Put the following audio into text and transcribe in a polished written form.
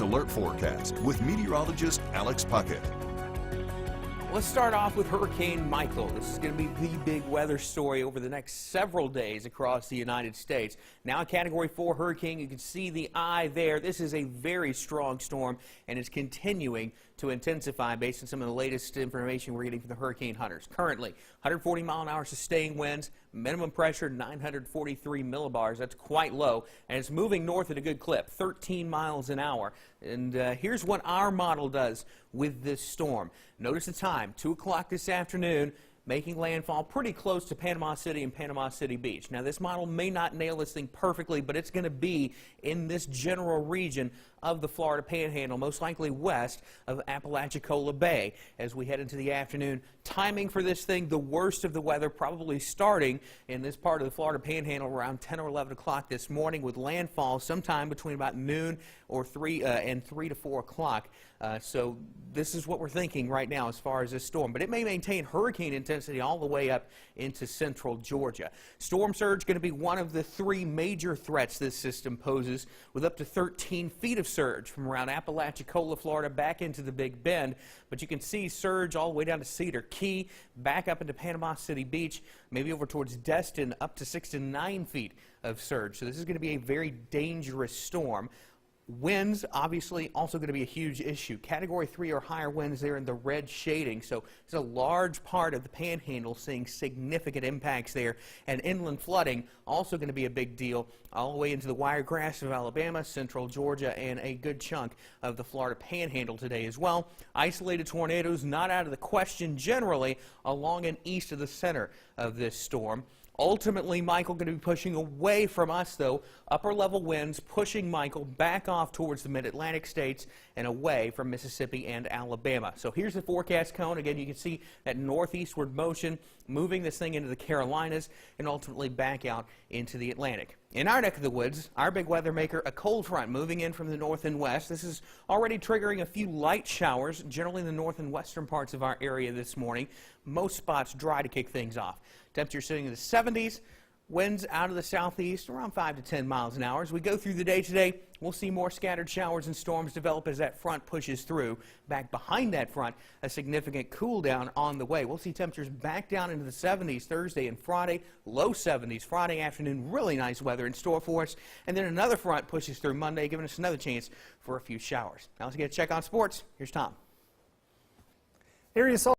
Alert Forecast with meteorologist Alex Puckett. Let's start off with Hurricane Michael. This is going to be the big weather story over the next several days across the United States. Now a Category 4 hurricane. You can see the eye there. This is a very strong storm and is continuing to intensify based on some of the latest information we're getting from the hurricane hunters. Currently, 140 mile-an-hour sustained winds, minimum pressure 943 millibars. That's quite low, and it's moving north at a good clip, 13 miles an hour. And here's what our model does with this storm. Notice the time, 2 o'clock this afternoon, making landfall pretty close to Panama City and Panama City Beach. Now, this model may not nail this thing perfectly, but it's going to be in this general region of the Florida Panhandle, most likely west of Apalachicola Bay as we head into the afternoon. Timing for this thing, the worst of the weather probably starting in this part of the Florida Panhandle around 10 or 11 o'clock this morning, with landfall sometime between about noon or 3 to 4 o'clock. So this is what we're thinking right now as far as this storm. But it may maintain hurricane intensity all the way up into central Georgia. Storm surge going to be one of the 3 major threats this system poses, with up to 13 feet of surge from around Apalachicola, Florida, back into the Big Bend. But you can see surge all the way down to Cedar Key, back up into Panama City Beach, maybe over towards Destin, up to 6 to 9 feet of surge. So this is going to be a very dangerous storm. Winds, obviously, also going to be a huge issue. Category 3 or higher winds there in the red shading. So it's a large part of the Panhandle seeing significant impacts there. And inland flooding, also going to be a big deal all the way into the Wiregrass of Alabama, central Georgia, and a good chunk of the Florida Panhandle today as well. Isolated tornadoes not out of the question generally along and east of the center of this storm. Ultimately, Michael going to be pushing away from us, though. Upper level winds pushing Michael back off towards the mid-Atlantic states and away from Mississippi and Alabama. So here's the forecast cone. Again, you can see that northeastward motion moving this thing into the Carolinas and ultimately back out into the Atlantic. In our neck of the woods, our big weather maker, a cold front moving in from the north and west. This is already triggering a few light showers, generally in the north and western parts of our area this morning. Most spots dry to kick things off. Temperature sitting in the 70s. Winds out of the southeast around 5 to 10 miles an hour. As we go through the day today, we'll see more scattered showers and storms develop as that front pushes through. Back behind that front, a significant cool down on the way. We'll see temperatures back down into the 70s Thursday and Friday, low 70s Friday afternoon. Really nice weather in store for us. And then another front pushes through Monday, giving us another chance for a few showers. Now let's get a check on sports. Here's Tom. Here you saw